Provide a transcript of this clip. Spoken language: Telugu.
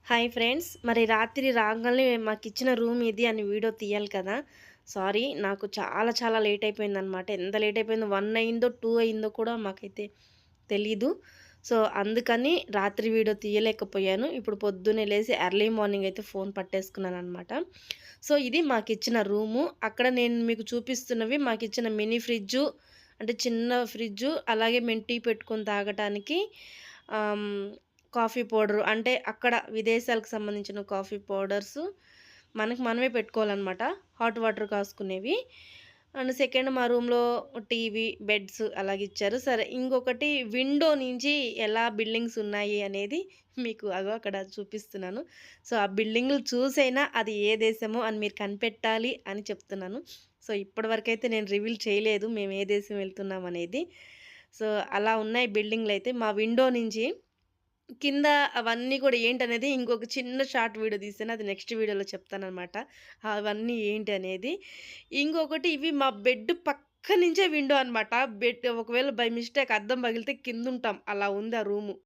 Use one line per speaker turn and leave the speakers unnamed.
Hi friends. మరి రాత్రి రాంగాల్నే మాకిచ్చిన రూమ్ ఇది అని వీడియో తీయాలి కదా! సారీ, నాకు చాలా చాలా లేట్ అయిపోయిందనమాట. ఎంత లేట్ అయిపోయిందో 1 అయిందో, 2 అయిందో కూడా మాకైతే తెలీదు. సో, అందుకని రాత్రి వీడియో తీయలేకపోయాను. ఇప్పుడు పొద్దున్నే లేసి ఎర్లీ మార్నింగ్ అయితే ఫోన్ పట్టేసుకున్నాననమాట. సో, ఇది మాకిచ్చిన రూము. అక్కడ నేను మీకు చూపిస్తున్నవి మాకిచ్చిన మినీ ఫ్రిడ్జు, అంటే చిన్న ఫ్రిడ్జు, అలాగే మేము టీ పెట్టుకొని తాగటానికి ఆహ్, కాఫీ పౌడరు, అంటే అక్కడ విదేశాలకు సంబంధించిన కాఫీ పౌడర్సు మనకు మనమే పెట్టుకోవాలనమాట. హాట్ వాటర్ కాసుకునేవి. అండ్ సెకండ్ మా రూమ్‌లో టీవీ, బెడ్స్ అలాగిచ్చారు. సరే, ఇంకొకటి విండో నుంచి ఎలా బిల్డింగ్స్ ఉన్నాయి అనేది మీకు అగో అక్కడ చూపిస్తున్నాను. సో, ఆ బిల్డింగులు చూసైనా అది ఏ దేశమో అని మీరు కనిపెట్టాలి అని చెప్తున్నాను. సో, ఇప్పటివరకైతే నేను రివీల్ చేయలేదు మేము ఏ దేశం వెళ్తున్నామనేది. సో, అలా ఉన్నాయి బిల్డింగులైతే. మా విండో నుంచి కింద అవన్నీ కూడా ఏంటనేది ఇంకొక చిన్న షార్ట్ వీడియో తీసాను. అది నెక్స్ట్ వీడియోలో చెప్తాననమాట. అవన్నీ ఏంటి అనేది. ఇంకొకటి ఇవి మా బెడ్ పక్క నుంచే విండో అనమాట. బెడ్ ఒకవేళ బై మిస్టేక్ అద్దం పగిలితే కిందుంటాం. అలా ఉంది ఆ రూము.